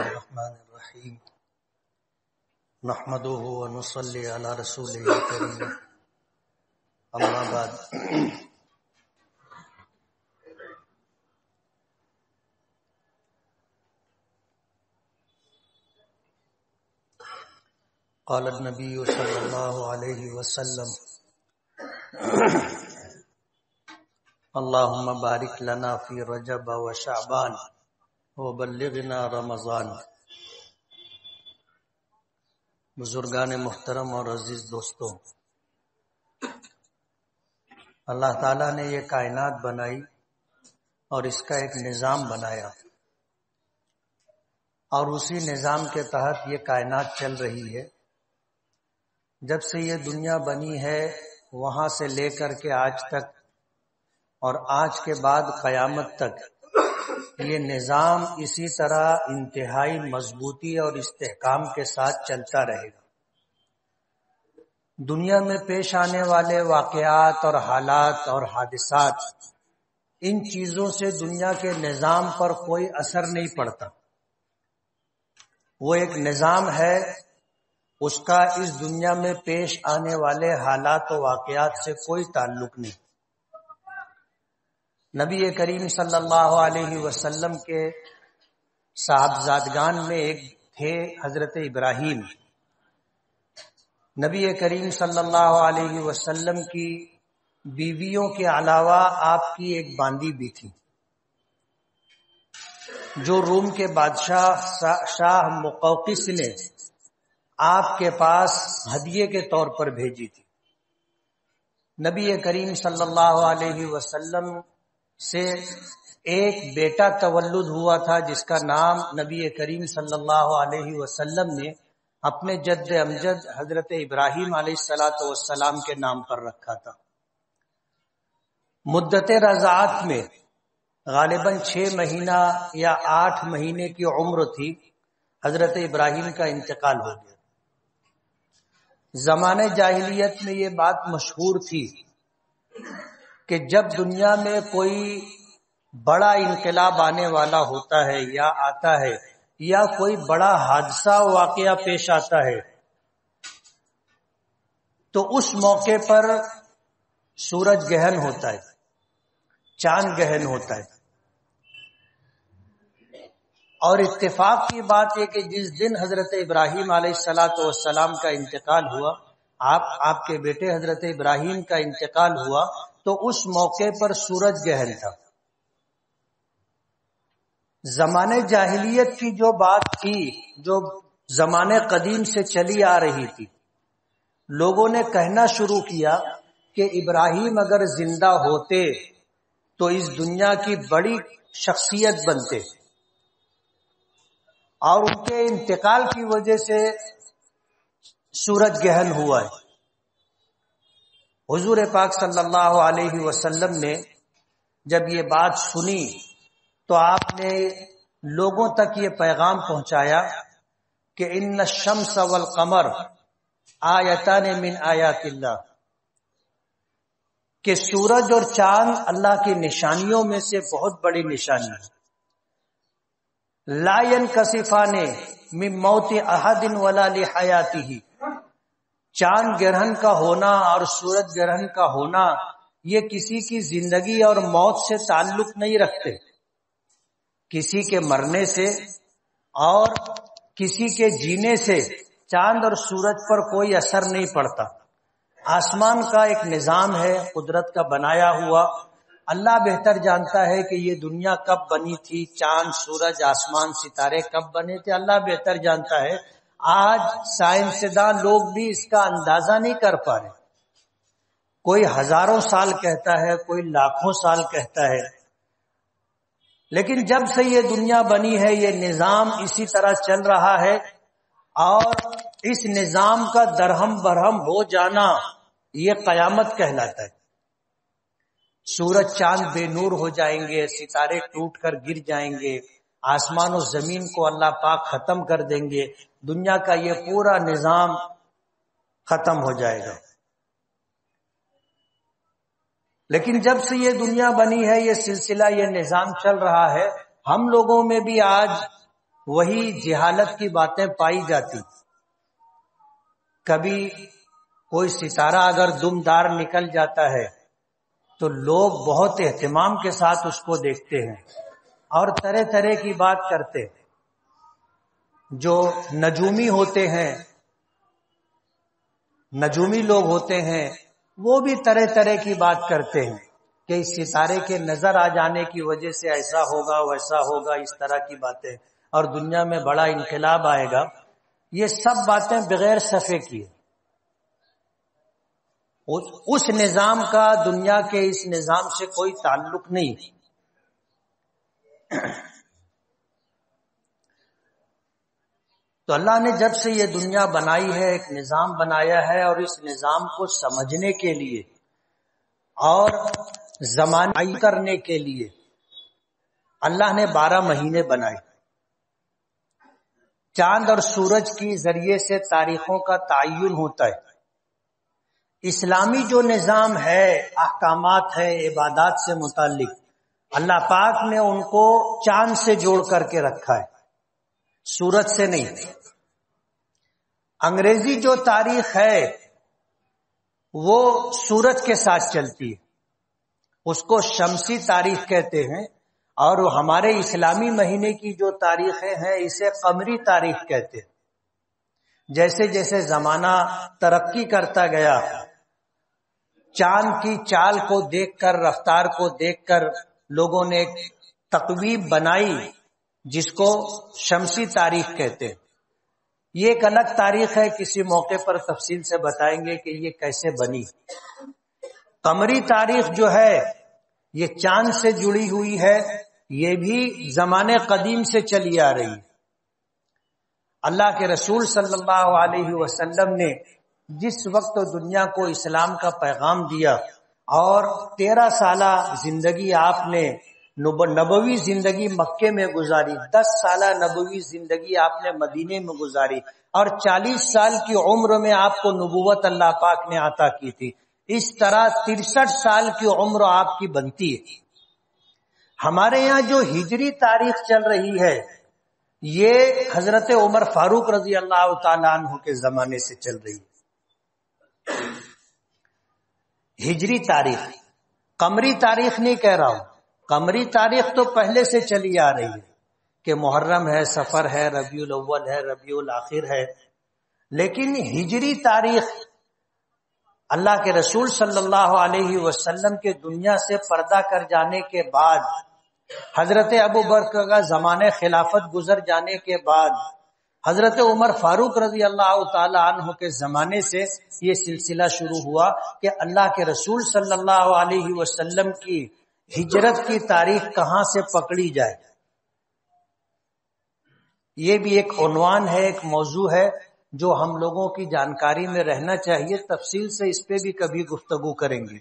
الرحمن الرحیم نحمده ونصلی علی رسوله الکریم اما بعد قال النبی صلی اللہ علیہ وسلم اللهم بارک لنا فی رجب و شعبان وبلغنا رمضان۔ بزرگان محترم اور عزیز دوستوں، اللہ تعالیٰ نے یہ کائنات بنائی اور اس کا ایک نظام بنایا، اور اسی نظام کے تحت یہ کائنات چل رہی ہے۔ جب سے یہ دنیا بنی ہے وہاں سے لے کر کے آج تک اور آج کے بعد قیامت تک یہ نظام اسی طرح انتہائی مضبوطی اور استحکام کے ساتھ چلتا رہے گا۔ دنیا میں پیش آنے والے واقعات اور حالات اور حادثات، ان چیزوں سے دنیا کے نظام پر کوئی اثر نہیں پڑتا۔ وہ ایک نظام ہے، اس کا اس دنیا میں پیش آنے والے حالات و واقعات سے کوئی تعلق نہیں۔ نبی کریم صلی اللہ علیہ وسلم کے صاحبزادگان میں ایک تھے حضرت ابراہیم۔ نبی کریم صلی اللہ علیہ وسلم کی بیویوں کے علاوہ آپ کی ایک باندی بھی تھی، جو روم کے بادشاہ شاہ مقوقس نے آپ کے پاس ہدیے کے طور پر بھیجی تھی۔ نبی کریم صلی اللہ علیہ وسلم سے ایک بیٹا تولد ہوا تھا جس کا نام نبی کریم صلی اللہ علیہ وسلم نے اپنے جد امجد حضرت ابراہیم علیہ السلام کے نام پر رکھا تھا۔ مدت رضاعت میں غالباً 6 مہینہ یا 8 مہینے کی عمر تھی، حضرت ابراہیم کا انتقال ہو گیا۔ زمانے جاہلیت میں یہ بات مشہور تھی کہ جب دنیا میں کوئی بڑا انقلاب آنے والا ہوتا ہے یا آتا ہے، یا کوئی بڑا حادثہ واقعہ پیش آتا ہے، تو اس موقع پر سورج گہن ہوتا ہے، چاند گہن ہوتا ہے۔ اور اتفاق کی بات ہے کہ جس دن حضرت ابراہیم علیہ السلام کا انتقال ہوا، آپ کے بیٹے حضرت ابراہیم کا انتقال ہوا، تو اس موقع پر سورج گہن تھا۔ زمانے جاہلیت کی جو بات تھی، جو زمانے قدیم سے چلی آ رہی تھی، لوگوں نے کہنا شروع کیا کہ ابراہیم اگر زندہ ہوتے تو اس دنیا کی بڑی شخصیت بنتے، اور ان کے انتقال کی وجہ سے سورج گہن ہوا ہے۔ حضور پاک صلی اللہ علیہ وسلم نے جب یہ بات سنی تو آپ نے لوگوں تک یہ پیغام پہنچایا کہ ان الشمس والقمر آیتان من آیات اللہ، کہ سورج اور چاند اللہ کی نشانیوں میں سے بہت بڑی نشانی ہے۔ لا ينکسفان من موت احد ولا لحیاتہ، چاند گرہن کا ہونا اور سورج گرہن کا ہونا یہ کسی کی زندگی اور موت سے تعلق نہیں رکھتے، کسی کے مرنے سے اور کسی کے جینے سے چاند اور سورج پر کوئی اثر نہیں پڑتا۔ آسمان کا ایک نظام ہے قدرت کا بنایا ہوا، اللہ بہتر جانتا ہے کہ یہ دنیا کب بنی تھی، چاند سورج آسمان ستارے کب بنے تھے، اللہ بہتر جانتا ہے۔ آج سائنسداں لوگ بھی اس کا اندازہ نہیں کر پا رہے، کوئی ہزاروں سال کہتا ہے، کوئی لاکھوں سال کہتا ہے، لیکن جب سے یہ دنیا بنی ہے یہ نظام اسی طرح چل رہا ہے، اور اس نظام کا درہم برہم ہو جانا یہ قیامت کہلاتا ہے۔ سورج چاند بے نور ہو جائیں گے، ستارے ٹوٹ کر گر جائیں گے، آسمان و زمین کو اللہ پاک ختم کر دیں گے، دنیا کا یہ پورا نظام ختم ہو جائے گا۔ لیکن جب سے یہ دنیا بنی ہے یہ سلسلہ، یہ نظام چل رہا ہے۔ ہم لوگوں میں بھی آج وہی جہالت کی باتیں پائی جاتی. کبھی کوئی ستارہ اگر دمدار نکل جاتا ہے تو لوگ بہت اہتمام کے ساتھ اس کو دیکھتے ہیں اور طرح طرح کی بات کرتے ہیں. جو نجومی ہوتے ہیں، نجومی لوگ ہوتے ہیں، وہ بھی طرح طرح کی بات کرتے ہیں کہ اس ستارے کے نظر آ جانے کی وجہ سے ایسا ہوگا ویسا ہوگا، اس طرح کی باتیں، اور دنیا میں بڑا انقلاب آئے گا. یہ سب باتیں بغیر صفے کی. اس نظام کا دنیا کے اس نظام سے کوئی تعلق نہیں. تو اللہ نے جب سے یہ دنیا بنائی ہے ایک نظام بنایا ہے، اور اس نظام کو سمجھنے کے لیے اور زمانہ کرنے کے لیے اللہ نے 12 مہینے بنائے. چاند اور سورج کی ذریعے سے تاریخوں کا تعین ہوتا ہے. اسلامی جو نظام ہے، احکامات ہے عبادات سے متعلق، اللہ پاک نے ان کو چاند سے جوڑ کر کے رکھا ہے، سورج سے نہیں. انگریزی جو تاریخ ہے وہ سورج کے ساتھ چلتی ہے، اس کو شمسی تاریخ کہتے ہیں. اور ہمارے اسلامی مہینے کی جو تاریخیں ہیں اسے قمری تاریخ کہتے ہیں. جیسے جیسے زمانہ ترقی کرتا گیا، چاند کی چال کو دیکھ کر، رفتار کو دیکھ کر لوگوں نے ایک تقویم بنائی جس کو شمسی تاریخ کہتے ہیں. یہ ایک الگ تاریخ ہے، کسی موقع پر تفصیل سے بتائیں گے کہ یہ کیسے بنی. قمری تاریخ جو ہے یہ چاند سے جڑی ہوئی ہے، یہ بھی زمانے قدیم سے چلی آ رہی ہے. اللہ کے رسول صلی اللہ علیہ وسلم نے جس وقت دنیا کو اسلام کا پیغام دیا اور 13 سالہ زندگی آپ نے نبوی زندگی مکے میں گزاری، 10 سالہ نبوی زندگی آپ نے مدینے میں گزاری، اور 40 سال کی عمر میں آپ کو نبوت اللہ پاک نے عطا کی تھی. اس طرح 63 سال کی عمر آپ کی بنتی ہے. ہمارے یہاں جو ہجری تاریخ چل رہی ہے یہ حضرت عمر فاروق رضی اللہ تعالیٰ عنہ کے زمانے سے چل رہی ہے. ہجری تاریخ، قمری تاریخ نہیں کہہ رہا ہوں. قمری تاریخ تو پہلے سے چلی آ رہی ہے کہ محرم ہے، سفر ہے، ربیع الاول ہے، ربیع الاخر ہے. لیکن ہجری تاریخ اللہ کے رسول صلی اللہ علیہ وسلم کے دنیا سے پردہ کر جانے کے بعد، حضرت ابوبکر کا زمانے خلافت گزر جانے کے بعد، حضرت عمر فاروق رضی اللہ تعالی عنہ کے زمانے سے یہ سلسلہ شروع ہوا کہ اللہ کے رسول صلی اللہ علیہ وسلم کی ہجرت کی تاریخ کہاں سے پکڑی جائے. یہ بھی ایک عنوان ہے، ایک موضوع ہے جو ہم لوگوں کی جانکاری میں رہنا چاہیے. تفصیل سے اس پہ بھی کبھی گفتگو کریں گے.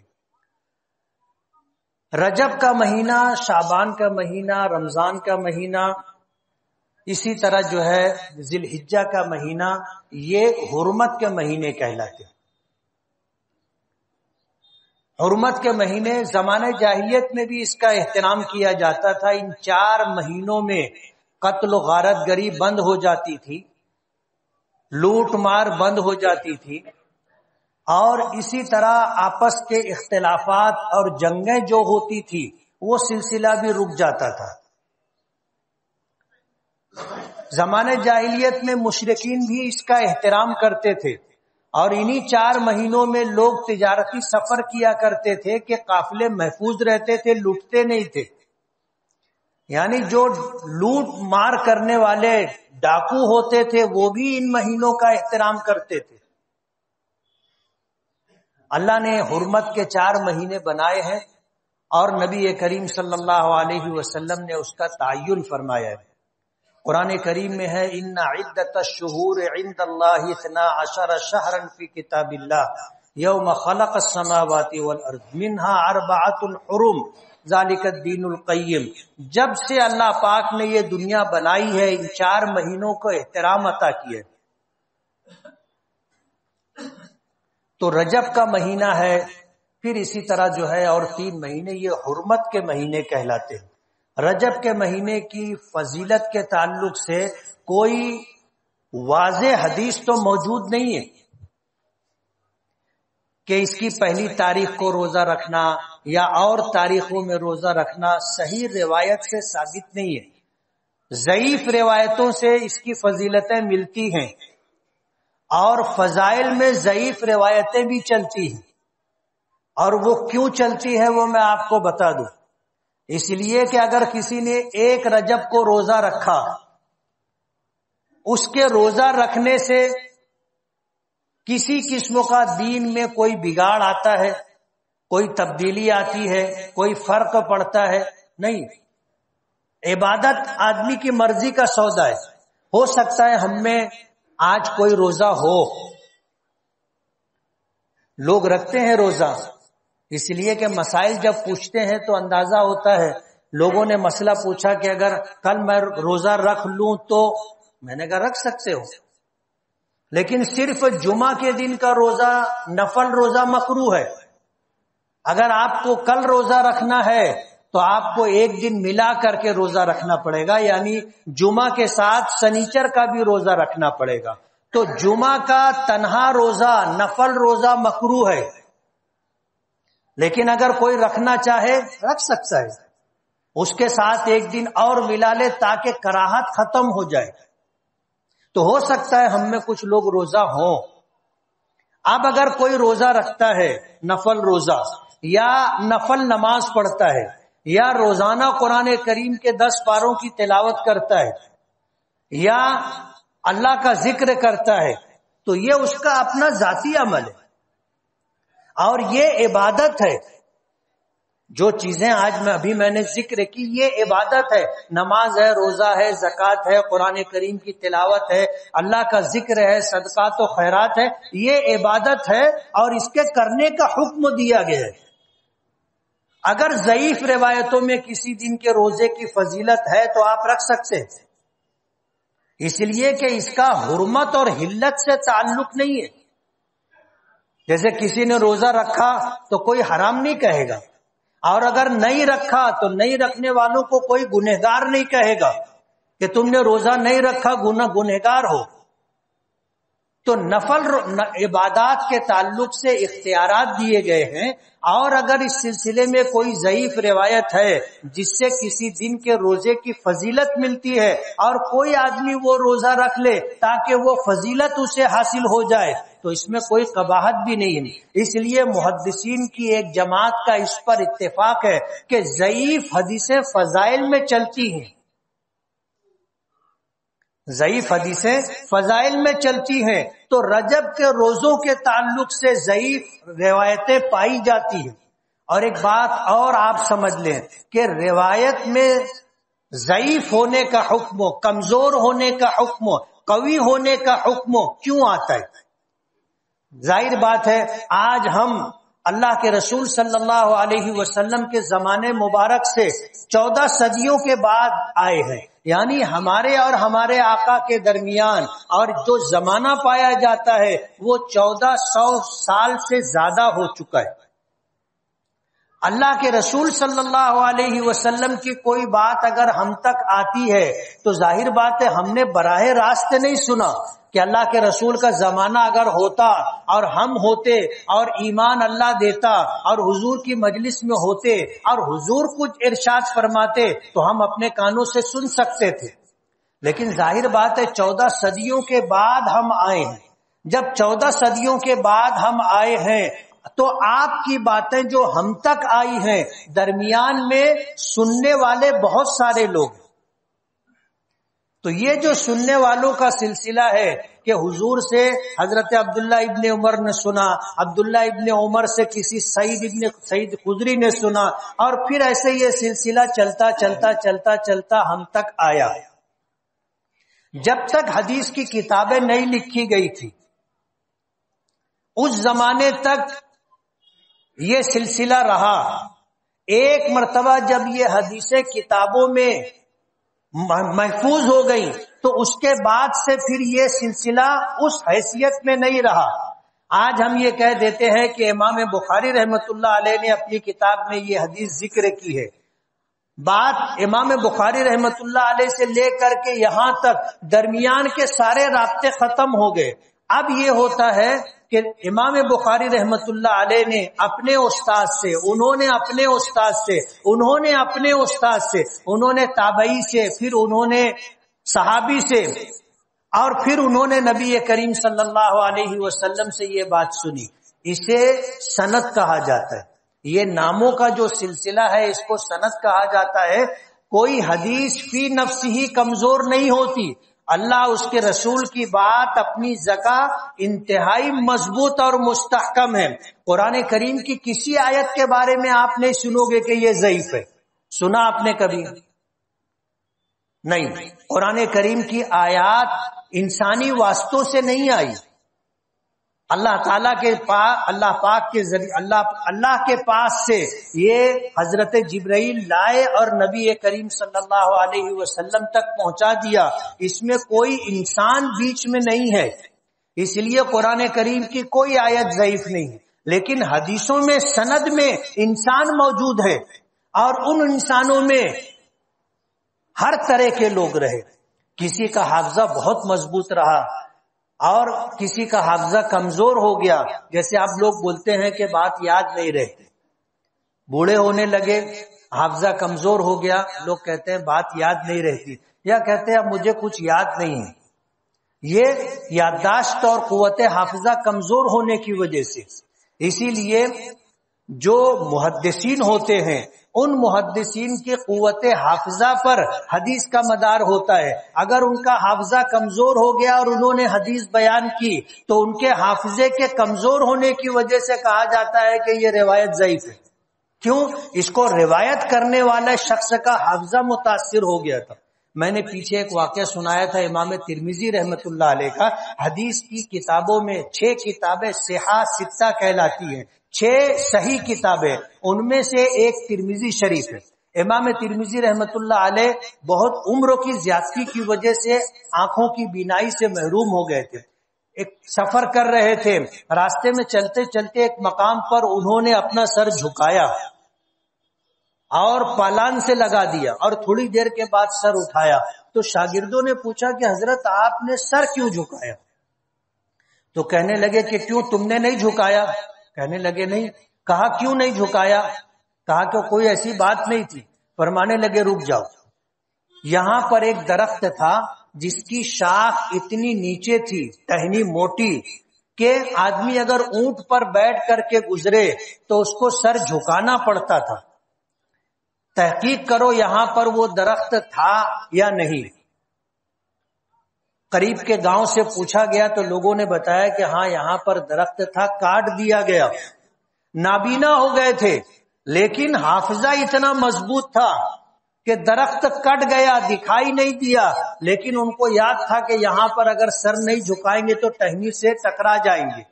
رجب کا مہینہ، شعبان کا مہینہ، رمضان کا مہینہ، اسی طرح جو ہے ذی الحجہ کا مہینہ، یہ حرمت کے مہینے کہلاتے ہیں. حرمت کے مہینے زمانے جاہلیت میں بھی اس کا احترام کیا جاتا تھا. ان 4 مہینوں میں قتل و غارت گری بند ہو جاتی تھی، لوٹ مار بند ہو جاتی تھی، اور اسی طرح آپس کے اختلافات اور جنگیں جو ہوتی تھی وہ سلسلہ بھی رک جاتا تھا. زمانے جاہلیت میں مشرکین بھی اس کا احترام کرتے تھے، اور انہی 4 مہینوں میں لوگ تجارتی سفر کیا کرتے تھے کہ قافلے محفوظ رہتے تھے، لوٹتے نہیں تھے. یعنی جو لوٹ مار کرنے والے ڈاکو ہوتے تھے وہ بھی ان مہینوں کا احترام کرتے تھے. اللہ نے حرمت کے 4 مہینے بنائے ہیں اور نبی کریم صلی اللہ علیہ وسلم نے اس کا تعین فرمایا ہے. قرآن کریم میں ہے ان عدت الشہور عند اللہ 12 شہرا فی کتاب اللہ یوم خلق السماوات والارض منها 4 حرم ذالک الدین القیم. جب سے اللہ پاک نے یہ دنیا بنائی ہے ان 4 مہینوں کو احترام عطا کیا ہے. تو رجب کا مہینہ ہے، پھر اسی طرح جو ہے اور 3 مہینے یہ حرمت کے مہینے کہلاتے ہیں. رجب کے مہینے کی فضیلت کے تعلق سے کوئی واضح حدیث تو موجود نہیں ہے کہ اس کی پہلی تاریخ کو روزہ رکھنا یا اور تاریخوں میں روزہ رکھنا صحیح روایت سے ثابت نہیں ہے۔ ضعیف روایتوں سے اس کی فضیلتیں ملتی ہیں اور فضائل میں ضعیف روایتیں بھی چلتی ہیں، اور وہ کیوں چلتی ہیں وہ میں آپ کو بتا دوں۔ اس لیے کہ اگر کسی نے ایک رجب کو روزہ رکھا، اس کے روزہ رکھنے سے کسی قسم کا دین میں کوئی بگاڑ آتا ہے، کوئی تبدیلی آتی ہے، کوئی فرق پڑتا ہے؟ نہیں۔ عبادت آدمی کی مرضی کا سودا ہے۔ ہو سکتا ہے ہم میں آج کوئی روزہ ہو، لوگ رکھتے ہیں روزہ، اس لیے کہ مسائل جب پوچھتے ہیں تو اندازہ ہوتا ہے۔ لوگوں نے مسئلہ پوچھا کہ اگر کل میں روزہ رکھ لوں تو میں نے کہا رکھ سکتے ہو، لیکن صرف جمعہ کے دن کا روزہ نفل روزہ مکروہ ہے۔ اگر آپ کو کل روزہ رکھنا ہے تو آپ کو ایک دن ملا کر کے روزہ رکھنا پڑے گا، یعنی جمعہ کے ساتھ سنیچر کا بھی روزہ رکھنا پڑے گا۔ تو جمعہ کا تنہا روزہ نفل روزہ مکروہ ہے، لیکن اگر کوئی رکھنا چاہے رکھ سکتا ہے، اس کے ساتھ ایک دن اور ملا لے تاکہ کراہت ختم ہو جائے۔ تو ہو سکتا ہے ہم میں کچھ لوگ روزہ ہوں۔ اب اگر کوئی روزہ رکھتا ہے، نفل روزہ، یا نفل نماز پڑھتا ہے، یا روزانہ قرآن کریم کے 10 پاروں کی تلاوت کرتا ہے، یا اللہ کا ذکر کرتا ہے، تو یہ اس کا اپنا ذاتی عمل ہے اور یہ عبادت ہے۔ جو چیزیں آج میں نے ذکر کی یہ عبادت ہے، نماز ہے، روزہ ہے، زکوٰۃ ہے، قرآن کریم کی تلاوت ہے، اللہ کا ذکر ہے، صدقات و خیرات ہے، یہ عبادت ہے اور اس کے کرنے کا حکم دیا گیا ہے۔ اگر ضعیف روایتوں میں کسی دن کے روزے کی فضیلت ہے تو آپ رکھ سکتے ہیں، اس لیے کہ اس کا حرمت اور حلت سے تعلق نہیں ہے۔ جیسے کسی نے روزہ رکھا تو کوئی حرام نہیں کہے گا، اور اگر نہیں رکھا تو نہیں رکھنے والوں کو کوئی گنہگار نہیں کہے گا کہ تم نے روزہ نہیں رکھا گنہگار ہو۔ تو نفل عبادات کے تعلق سے اختیارات دیے گئے ہیں، اور اگر اس سلسلے میں کوئی ضعیف روایت ہے جس سے کسی دن کے روزے کی فضیلت ملتی ہے اور کوئی آدمی وہ روزہ رکھ لے تاکہ وہ فضیلت اسے حاصل ہو جائے تو اس میں کوئی قباحت بھی نہیں ہے۔ اس لیے محدثین کی ایک جماعت کا اس پر اتفاق ہے کہ ضعیف حدیثیں فضائل میں چلتی ہیں، ضعیف حدیثیں فضائل میں چلتی ہیں، تو رجب کے روزوں کے تعلق سے ضعیف روایتیں پائی جاتی ہیں۔ اور ایک بات اور آپ سمجھ لیں کہ روایت میں ضعیف ہونے کا حکم، کمزور ہونے کا حکم، قوی ہونے کا حکم کیوں آتا ہے؟ ظاہر بات ہے آج ہم اللہ کے رسول صلی اللہ علیہ وسلم کے زمانے مبارک سے 14 صدیوں کے بعد آئے ہیں، یعنی ہمارے اور ہمارے آقا کے درمیان اور جو زمانہ پایا جاتا ہے وہ 1400 سال سے زیادہ ہو چکا ہے۔ اللہ کے رسول صلی اللہ علیہ وسلم کی کوئی بات اگر ہم تک آتی ہے تو ظاہر بات ہے ہم نے براہ راست نہیں سنا کہ اللہ کے رسول کا زمانہ اگر ہوتا اور ہم ہوتے اور ایمان اللہ دیتا اور حضور کی مجلس میں ہوتے اور حضور کچھ ارشاد فرماتے تو ہم اپنے کانوں سے سن سکتے تھے، لیکن ظاہر بات ہے 14 صدیوں کے بعد ہم آئے ہیں۔ جب 14 صدیوں کے بعد ہم آئے ہیں تو آپ کی باتیں جو ہم تک آئی ہیں درمیان میں سننے والے بہت سارے لوگ، تو یہ جو سننے والوں کا سلسلہ ہے کہ حضور سے حضرت عبداللہ ابن عمر نے سنا، عبداللہ ابن عمر سے کسی سعید خدری نے سنا، اور پھر ایسے یہ سلسلہ چلتا چلتا چلتا چلتا ہم تک آیا۔ جب تک حدیث کی کتابیں نہیں لکھی گئی تھی اس زمانے تک یہ سلسلہ رہا۔ ایک مرتبہ جب یہ حدیثیں کتابوں میں محفوظ ہو گئی تو اس کے بعد سے پھر یہ سلسلہ اس حیثیت میں نہیں رہا۔ آج ہم یہ کہہ دیتے ہیں کہ امام بخاری رحمۃ اللہ علیہ نے اپنی کتاب میں یہ حدیث ذکر کی ہے، بات امام بخاری رحمت اللہ علیہ سے لے کر کے یہاں تک درمیان کے سارے رابطے ختم ہو گئے. اب یہ ہوتا ہے کہ امام بخاری رحمت اللہ علیہ نے اپنے استاد سے، انہوں نے اپنے استاد سے، انہوں نے اپنے استاد سے، انہوں نے تابعی سے، پھر انہوں نے صحابی سے، اور پھر انہوں نے نبی کریم صلی اللہ علیہ وسلم سے یہ بات سنی. اسے سند کہا جاتا ہے. یہ ناموں کا جو سلسلہ ہے اس کو سند کہا جاتا ہے. کوئی حدیث فی نفس ہی کمزور نہیں ہوتی. اللہ اس کے رسول کی بات اپنی جگہ انتہائی مضبوط اور مستحکم ہے. قرآن کریم کی کسی آیت کے بارے میں آپ نہیں سنو گے کہ یہ ضعیف ہے. سنا آپ نے کبھی؟ نہیں. قرآن کریم کی آیات انسانی واسطوں سے نہیں آئی. اللہ تعالیٰ کے پاس، اللہ پاک کے ذریعے، اللہ کے پاس سے یہ حضرت جبرائیل لائے اور نبی کریم صلی اللہ علیہ وسلم تک پہنچا دیا. اس میں کوئی انسان بیچ میں نہیں ہے. اس لیے قرآن کریم کی کوئی آیت ضعیف نہیں ہے. لیکن حدیثوں میں سند میں انسان موجود ہے، اور ان انسانوں میں ہر طرح کے لوگ رہے. کسی کا حافظہ بہت مضبوط رہا اور کسی کا حافظہ کمزور ہو گیا. جیسے آپ لوگ بولتے ہیں کہ بات یاد نہیں رہتی، بوڑھے ہونے لگے، حافظہ کمزور ہو گیا، لوگ کہتے ہیں بات یاد نہیں رہتی، یا کہتے ہیں اب مجھے کچھ یاد نہیں ہے. یہ یادداشت اور قوت حافظہ کمزور ہونے کی وجہ سے. اسی لیے جو محدثین ہوتے ہیں ان محدثین کی قوت حافظہ پر حدیث کا مدار ہوتا ہے. اگر ان کا حافظہ کمزور ہو گیا اور انہوں نے حدیث بیان کی تو ان کے حافظے کے کمزور ہونے کی وجہ سے کہا جاتا ہے کہ یہ روایت ضعیف ہے. کیوں؟ اس کو روایت کرنے والے شخص کا حافظہ متاثر ہو گیا تھا. میں نے پیچھے ایک واقعہ سنایا تھا امام ترمذی رحمت اللہ علیہ کا. حدیث کی کتابوں میں 6 کتابیں صحاح ستہ کہلاتی ہیں، 6 صحیح کتابیں، ان میں سے ایک ترمذی شریف ہے. امام ترمذی رحمت اللہ علیہ بہت عمر کی زیادتی کی وجہ سے آنکھوں کی بینائی سے محروم ہو گئے تھے. ایک سفر کر رہے تھے، راستے میں چلتے چلتے ایک مقام پر انہوں نے اپنا سر جھکایا اور پالان سے لگا دیا، اور تھوڑی دیر کے بعد سر اٹھایا. تو شاگردوں نے پوچھا کہ حضرت آپ نے سر کیوں جھکایا؟ تو کہنے لگے کہ کیوں تم نے نہیں جھکایا؟ کہنے لگے نہیں. کہا کیوں نہیں جھکایا؟ کہا کہ کوئی ایسی بات نہیں تھی. فرمانے لگے رک جاؤ، یہاں پر ایک درخت تھا جس کی شاخ اتنی نیچے تھی، ٹہنی موٹی، کہ آدمی اگر اونٹ پر بیٹھ کر کے گزرے تو اس کو سر جھکانا پڑتا تھا. تحقیق کرو یہاں پر وہ درخت تھا یا نہیں. قریب کے گاؤں سے پوچھا گیا تو لوگوں نے بتایا کہ ہاں یہاں پر درخت تھا، کاٹ دیا گیا. نابینا ہو گئے تھے لیکن حافظہ اتنا مضبوط تھا کہ درخت کٹ گیا، دکھائی نہیں دیا، لیکن ان کو یاد تھا کہ یہاں پر اگر سر نہیں جھکائیں گے تو ٹہنی سے ٹکرا جائیں گے.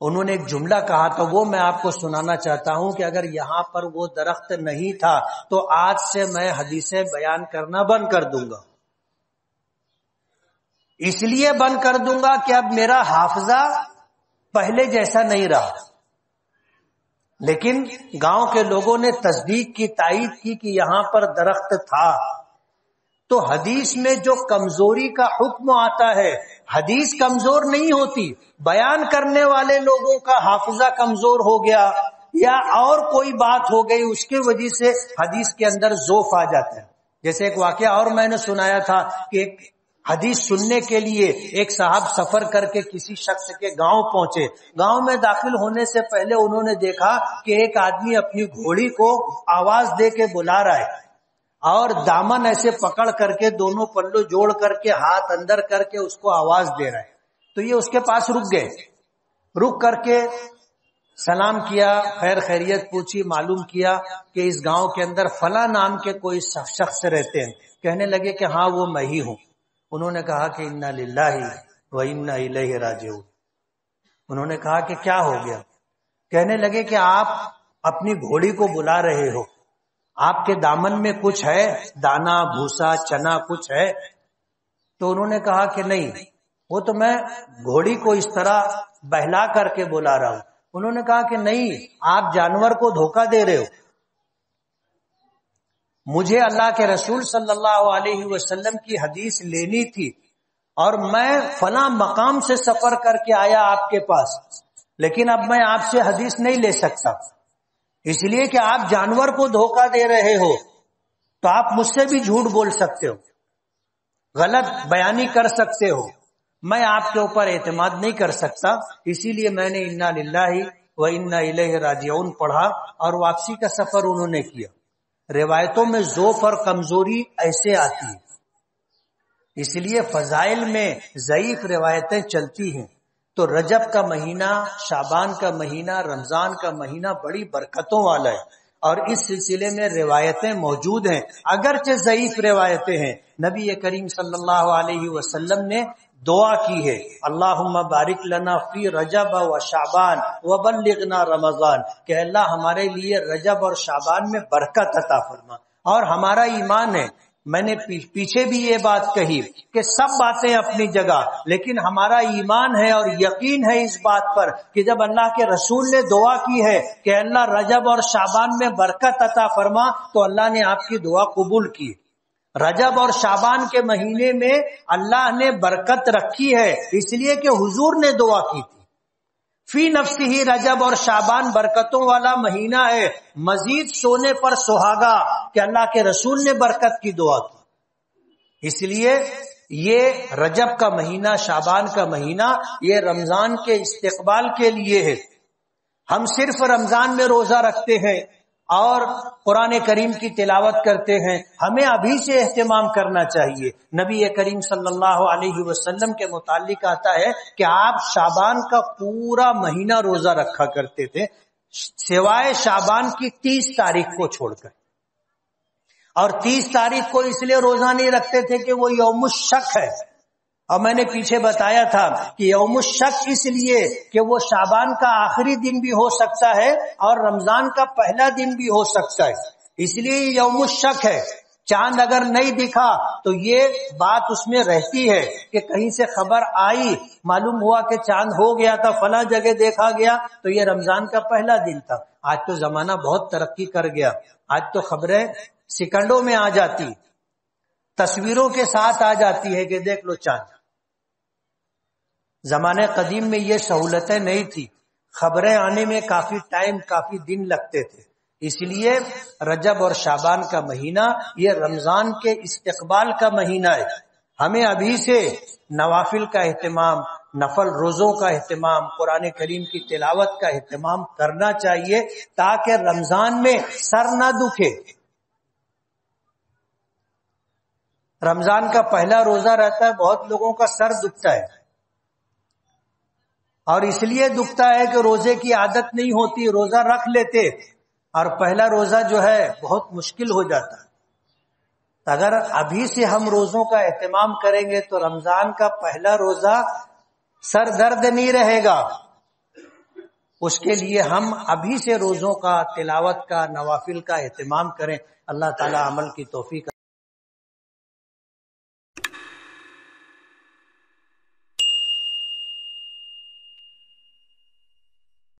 انہوں نے ایک جملہ کہا تو وہ میں آپ کو سنانا چاہتا ہوں کہ اگر یہاں پر وہ درخت نہیں تھا تو آج سے میں حدیثیں بیان کرنا بند کر دوں گا. اس لیے بند کر دوں گا کہ اب میرا حافظہ پہلے جیسا نہیں رہا. لیکن گاؤں کے لوگوں نے تصدیق کی، تائید کی کہ یہاں پر درخت تھا. تو حدیث میں جو کمزوری کا حکم آتا ہے، حدیث کمزور نہیں ہوتی، بیان کرنے والے لوگوں کا حافظہ کمزور ہو گیا یا اور کوئی بات ہو گئی، اس کی وجہ سے حدیث کے اندر ضعف آ جاتا ہے. جیسے ایک واقعہ اور میں نے سنایا تھا کہ ایک حدیث سننے کے لیے ایک صاحب سفر کر کے کسی شخص کے گاؤں پہنچے. گاؤں میں داخل ہونے سے پہلے انہوں نے دیکھا کہ ایک آدمی اپنی گھوڑی کو آواز دے کے بلا رہا ہے اور دامن ایسے پکڑ کر کے دونوں پلو جوڑ کر کے ہاتھ اندر کر کے اس کو آواز دے رہا ہے. تو یہ اس کے پاس رک گئے. رک کر کے سلام کیا، خیر خیریت پوچھی، معلوم کیا کہ اس گاؤں کے اندر فلاں نام کے کوئی شخص رہتے ہیں. کہنے لگے کہ ہاں وہ میں ہی ہوں. انہوں نے کہا کہ انا للہ و انا الیہ راجعون. انہوں نے کہا کہ کیا ہو گیا؟ کہنے لگے کہ آپ اپنی گھوڑی کو بلا رہے ہو، آپ کے دامن میں کچھ ہے، دانا بھوسا چنا کچھ ہے؟ تو انہوں نے کہا کہ نہیں، وہ تو میں گھوڑی کو اس طرح بہلا کر کے بلا رہا ہوں. انہوں نے کہا کہ نہیں، آپ جانور کو دھوکہ دے رہے ہو. مجھے اللہ کے رسول صلی اللہ علیہ وسلم کی حدیث لینی تھی اور میں فلاں مقام سے سفر کر کے آیا آپ کے پاس، لیکن اب میں آپ سے حدیث نہیں لے سکتا، اس لیے کہ آپ جانور کو دھوکہ دے رہے ہو، تو آپ مجھ سے بھی جھوٹ بول سکتے ہو، غلط بیانی کر سکتے ہو، میں آپ کے اوپر اعتماد نہیں کر سکتا، اسی لیے میں نے انا للہ و انا الیہ راجعون پڑھا اور واپسی کا سفر انہوں نے کیا۔ روایتوں میں ضعف اور کمزوری ایسے آتی ہے، اس لیے فضائل میں ضعیف روایتیں چلتی ہیں۔ تو رجب کا مہینہ، شعبان کا مہینہ، رمضان کا مہینہ بڑی برکتوں والا ہے، اور اس سلسلے میں روایتیں موجود ہیں، اگرچہ ضعیف روایتیں ہیں۔ نبی کریم صلی اللہ علیہ وسلم نے دعا کی ہے، اللہم بارک لنا فی رجب و شعبان وبلغنا رمضان، کہ اللہ ہمارے لیے رجب اور شعبان میں برکت عطا فرما۔ اور ہمارا ایمان ہے، میں نے پیچھے بھی یہ بات کہی کہ سب باتیں اپنی جگہ، لیکن ہمارا ایمان ہے اور یقین ہے اس بات پر کہ جب اللہ کے رسول نے دعا کی ہے کہ اللہ رجب اور شعبان میں برکت عطا فرما، تو اللہ نے آپ کی دعا قبول کی۔ رجب اور شعبان کے مہینے میں اللہ نے برکت رکھی ہے، اس لیے کہ حضور نے دعا کی تھی۔ فی نفسہ ہی رجب اور شعبان برکتوں والا مہینہ ہے، مزید سونے پر سہاگا کہ اللہ کے رسول نے برکت کی دعا کی۔ اس لیے یہ رجب کا مہینہ، شعبان کا مہینہ، یہ رمضان کے استقبال کے لیے ہے۔ ہم صرف رمضان میں روزہ رکھتے ہیں اور قرآن کریم کی تلاوت کرتے ہیں، ہمیں ابھی سے اہتمام کرنا چاہیے۔ نبی کریم صلی اللہ علیہ وسلم کے متعلق آتا ہے کہ آپ شعبان کا پورا مہینہ روزہ رکھا کرتے تھے، سوائے شعبان کی 30 تاریخ کو چھوڑ کر، اور 30 تاریخ کو اس لیے روزہ نہیں رکھتے تھے کہ وہ یوم الشک ہے، اور میں نے پیچھے بتایا تھا کہ یوم الشک اس لیے کہ وہ شعبان کا آخری دن بھی ہو سکتا ہے اور رمضان کا پہلا دن بھی ہو سکتا ہے، اس لیے یوم الشک ہے۔ چاند اگر نہیں دکھا تو یہ بات اس میں رہتی ہے کہ کہیں سے خبر آئی، معلوم ہوا کہ چاند ہو گیا تھا، فلاں جگہ دیکھا گیا، تو یہ رمضان کا پہلا دن تھا۔ آج تو زمانہ بہت ترقی کر گیا، آج تو خبریں سیکنڈوں میں آ جاتی، تصویروں کے ساتھ آ جاتی ہے کہ دیکھ لو چاند۔ زمانے قدیم میں یہ سہولتیں نہیں تھی، خبریں آنے میں کافی ٹائم، کافی دن لگتے تھے، اس لیے رجب اور شعبان کا مہینہ یہ رمضان کے استقبال کا مہینہ ہے۔ ہمیں ابھی سے نوافل کا اہتمام، نفل روزوں کا اہتمام، قرآن کریم کی تلاوت کا اہتمام کرنا چاہیے تاکہ رمضان میں سر نہ دکھے۔ رمضان کا پہلا روزہ رہتا ہے، بہت لوگوں کا سر دکھتا ہے، اور اس لیے دکھتا ہے کہ روزے کی عادت نہیں ہوتی، روزہ رکھ لیتے، اور پہلا روزہ جو ہے بہت مشکل ہو جاتا ہے۔ اگر ابھی سے ہم روزوں کا اہتمام کریں گے تو رمضان کا پہلا روزہ سر درد نہیں رہے گا۔ اس کے لیے ہم ابھی سے روزوں کا، تلاوت کا، نوافل کا اہتمام کریں۔ اللہ تعالی عمل کی توفیق